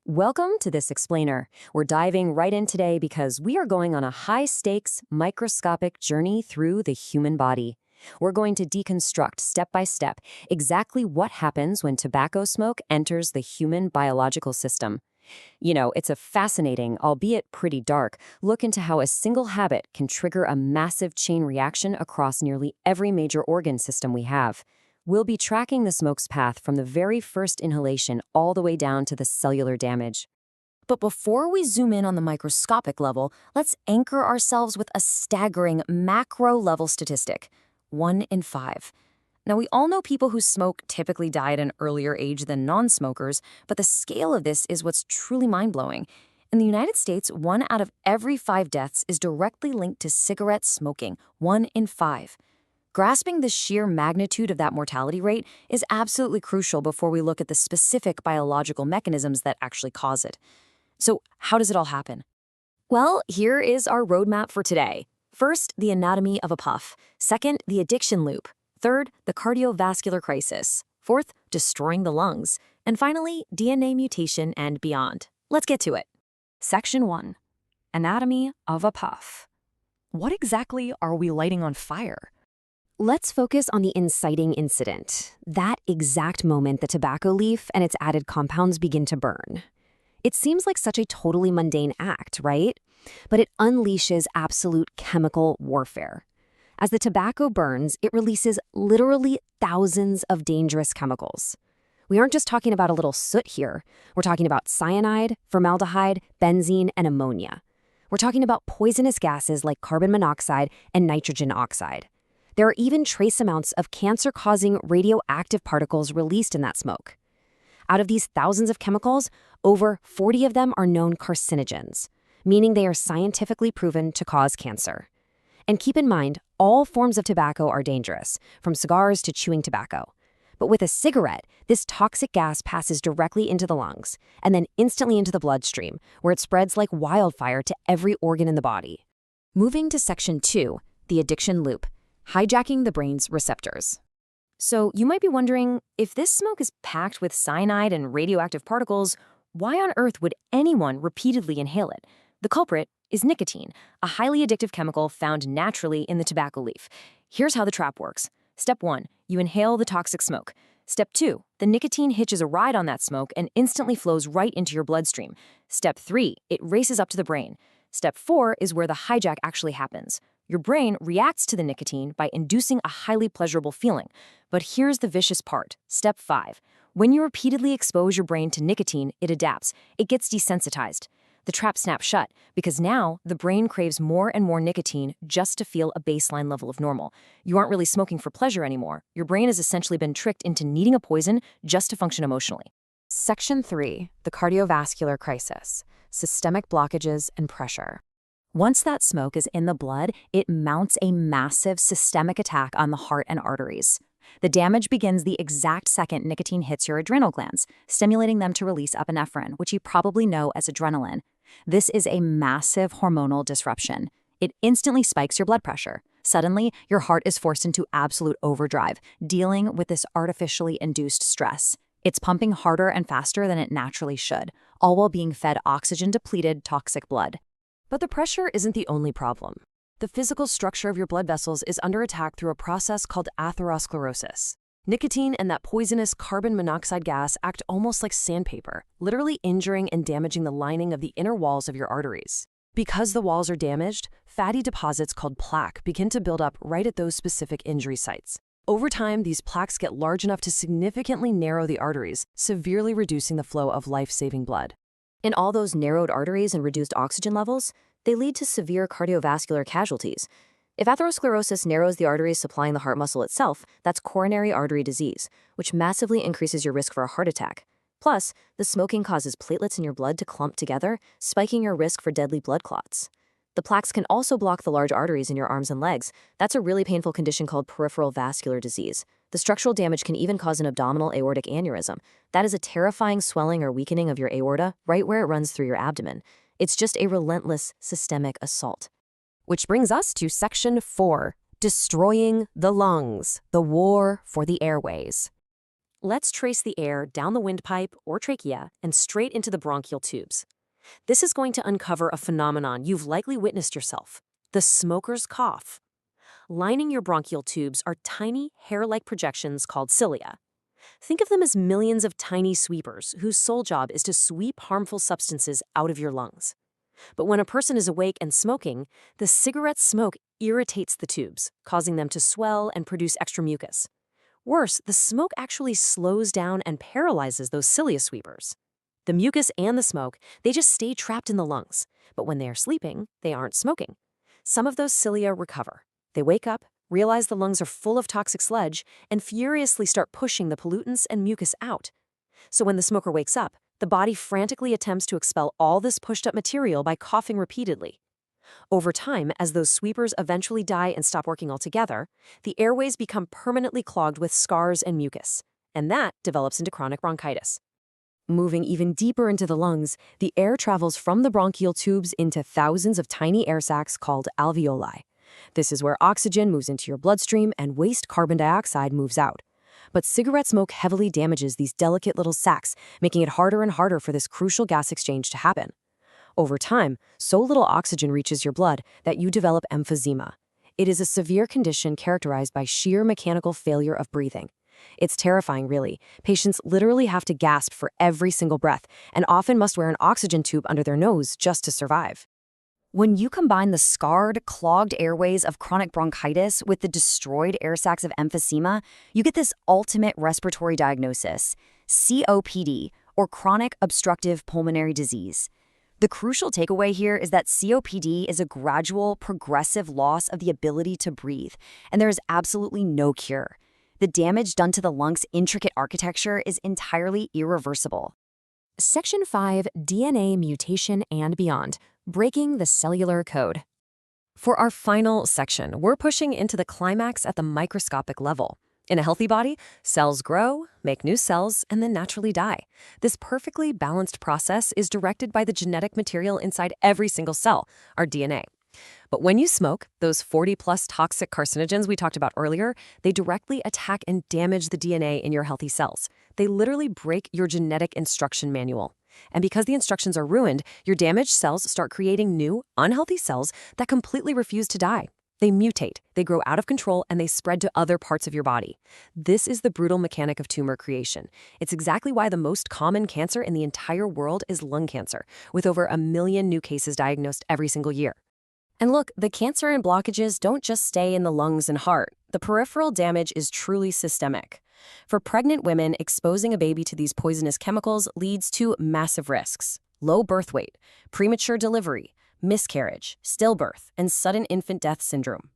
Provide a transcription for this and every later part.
Welcome to this explainer. We're diving right in today because we are going on a high-stakes, microscopic journey through the human body. We're going to deconstruct step by step exactly what happens when tobacco smoke enters the human biological system. It's a fascinating, albeit pretty dark, look into how a single habit can trigger a massive chain reaction across nearly every major organ system we have. We'll be tracking the smoke's path from the very first inhalation all the way down to the cellular damage. But before we zoom in on the microscopic level, let's anchor ourselves with a staggering macro-level statistic: 1 in 5. Now, we all know people who smoke typically die at an earlier age than non-smokers, but the scale of this is what's truly mind-blowing. In the United States, 1 out of every 5 deaths is directly linked to cigarette smoking, 1 in 5. Grasping the sheer magnitude of that mortality rate is absolutely crucial before we look at the specific biological mechanisms that actually cause it. So, how does it all happen? Well, here is our roadmap for today. First, the anatomy of a puff. Second, the addiction loop. Third, the cardiovascular crisis. Fourth, destroying the lungs. And finally, DNA mutation and beyond. Let's get to it. Section 1. Anatomy of a puff. What exactly are we lighting on fire? Let's focus on the inciting incident, that exact moment the tobacco leaf and its added compounds begin to burn. It seems like such a totally mundane act, right? But it unleashes absolute chemical warfare. As the tobacco burns, it releases literally thousands of dangerous chemicals. We aren't just talking about a little soot here. We're talking about cyanide, formaldehyde, benzene, and ammonia. We're talking about poisonous gases like carbon monoxide and nitrogen oxide. There are even trace amounts of cancer-causing radioactive particles released in that smoke. Out of these thousands of chemicals, over 40 of them are known carcinogens, meaning they are scientifically proven to cause cancer. And keep in mind, all forms of tobacco are dangerous, from cigars to chewing tobacco. But with a cigarette, this toxic gas passes directly into the lungs, and then instantly into the bloodstream, where it spreads like wildfire to every organ in the body. Moving to Section 2, the addiction loop. Hijacking the brain's receptors. So you might be wondering, if this smoke is packed with cyanide and radioactive particles, why on earth would anyone repeatedly inhale it? The culprit is nicotine, a highly addictive chemical found naturally in the tobacco leaf. Here's how the trap works. Step 1, you inhale the toxic smoke. Step 2, the nicotine hitches a ride on that smoke and instantly flows right into your bloodstream. Step 3, it races up to the brain. Step 4 is where the hijack actually happens. Your brain reacts to the nicotine by inducing a highly pleasurable feeling. But here's the vicious part. Step 5. When you repeatedly expose your brain to nicotine, it adapts. It gets desensitized. The trap snaps shut because now the brain craves more and more nicotine just to feel a baseline level of normal. You aren't really smoking for pleasure anymore. Your brain has essentially been tricked into needing a poison just to function emotionally. Section 3. The cardiovascular crisis. Systemic blockages and pressure. Once that smoke is in the blood, it mounts a massive systemic attack on the heart and arteries. The damage begins the exact second nicotine hits your adrenal glands, stimulating them to release epinephrine, which you probably know as adrenaline. This is a massive hormonal disruption. It instantly spikes your blood pressure. Suddenly, your heart is forced into absolute overdrive, dealing with this artificially induced stress. It's pumping harder and faster than it naturally should, all while being fed oxygen-depleted, toxic blood. But the pressure isn't the only problem. The physical structure of your blood vessels is under attack through a process called atherosclerosis. Nicotine and that poisonous carbon monoxide gas act almost like sandpaper, literally injuring and damaging the lining of the inner walls of your arteries. Because the walls are damaged, fatty deposits called plaque begin to build up right at those specific injury sites. Over time, these plaques get large enough to significantly narrow the arteries, severely reducing the flow of life-saving blood. In all those narrowed arteries and reduced oxygen levels, they lead to severe cardiovascular casualties. If atherosclerosis narrows the arteries supplying the heart muscle itself, that's coronary artery disease, which massively increases your risk for a heart attack. Plus, the smoking causes platelets in your blood to clump together, spiking your risk for deadly blood clots. The plaques can also block the large arteries in your arms and legs. That's a really painful condition called peripheral vascular disease. The structural damage can even cause an abdominal aortic aneurysm. That is a terrifying swelling or weakening of your aorta right where it runs through your abdomen. It's just a relentless systemic assault. Which brings us to Section 4, destroying the lungs, the war for the airways. Let's trace the air down the windpipe or trachea and straight into the bronchial tubes. This is going to uncover a phenomenon you've likely witnessed yourself: the smoker's cough. Lining your bronchial tubes are tiny, hair-like projections called cilia. Think of them as millions of tiny sweepers whose sole job is to sweep harmful substances out of your lungs. But when a person is awake and smoking, the cigarette smoke irritates the tubes, causing them to swell and produce extra mucus. Worse, the smoke actually slows down and paralyzes those cilia sweepers. The mucus and the smoke, they just stay trapped in the lungs. But when they are sleeping, they aren't smoking. Some of those cilia recover. They wake up, realize the lungs are full of toxic sludge, and furiously start pushing the pollutants and mucus out. So when the smoker wakes up, the body frantically attempts to expel all this pushed-up material by coughing repeatedly. Over time, as those sweepers eventually die and stop working altogether, the airways become permanently clogged with scars and mucus, and that develops into chronic bronchitis. Moving even deeper into the lungs, the air travels from the bronchial tubes into thousands of tiny air sacs called alveoli. This is where oxygen moves into your bloodstream and waste carbon dioxide moves out. But cigarette smoke heavily damages these delicate little sacs, making it harder and harder for this crucial gas exchange to happen. Over time, so little oxygen reaches your blood that you develop emphysema. It is a severe condition characterized by sheer mechanical failure of breathing. It's terrifying, really. Patients literally have to gasp for every single breath and often must wear an oxygen tube under their nose just to survive. When you combine the scarred, clogged airways of chronic bronchitis with the destroyed air sacs of emphysema, you get this ultimate respiratory diagnosis: COPD, or chronic obstructive pulmonary disease. The crucial takeaway here is that COPD is a gradual, progressive loss of the ability to breathe, and there is absolutely no cure. The damage done to the lungs' intricate architecture is entirely irreversible. Section 5, DNA mutation and beyond. Breaking the cellular code. For our final section, we're pushing into the climax at the microscopic level. In a healthy body, cells grow, make new cells, and then naturally die. This perfectly balanced process is directed by the genetic material inside every single cell, our DNA. But when you smoke, those 40-plus toxic carcinogens we talked about earlier, they directly attack and damage the DNA in your healthy cells. They literally break your genetic instruction manual. And because the instructions are ruined, your damaged cells start creating new, unhealthy cells that completely refuse to die. They mutate, they grow out of control, and they spread to other parts of your body. This is the brutal mechanic of tumor creation. It's exactly why the most common cancer in the entire world is lung cancer, with over 1 million new cases diagnosed every single year. And look, the cancer and blockages don't just stay in the lungs and heart. The peripheral damage is truly systemic. For pregnant women, exposing a baby to these poisonous chemicals leads to massive risks: low birth weight, premature delivery, miscarriage, stillbirth, and sudden infant death syndrome.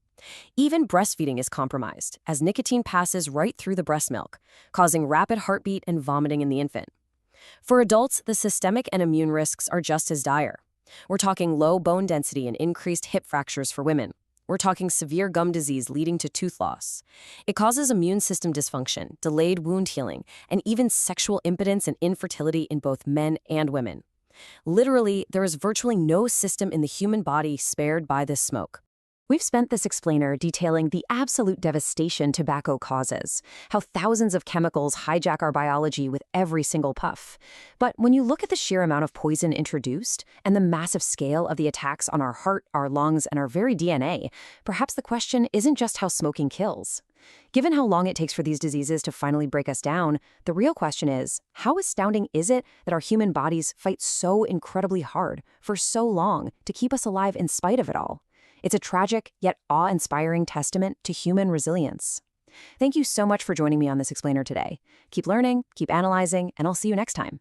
Even breastfeeding is compromised, as nicotine passes right through the breast milk, causing rapid heartbeat and vomiting in the infant. For adults, the systemic and immune risks are just as dire. We're talking low bone density and increased hip fractures for women. We're talking severe gum disease leading to tooth loss. It causes immune system dysfunction, delayed wound healing, and even sexual impotence and infertility in both men and women. Literally, there is virtually no system in the human body spared by this smoke. We've spent this explainer detailing the absolute devastation tobacco causes, how thousands of chemicals hijack our biology with every single puff. But when you look at the sheer amount of poison introduced and the massive scale of the attacks on our heart, our lungs, and our very DNA, perhaps the question isn't just how smoking kills. Given how long it takes for these diseases to finally break us down, the real question is, how astounding is it that our human bodies fight so incredibly hard for so long to keep us alive in spite of it all? It's a tragic, yet awe-inspiring testament to human resilience. Thank you so much for joining me on this explainer today. Keep learning, keep analyzing, and I'll see you next time.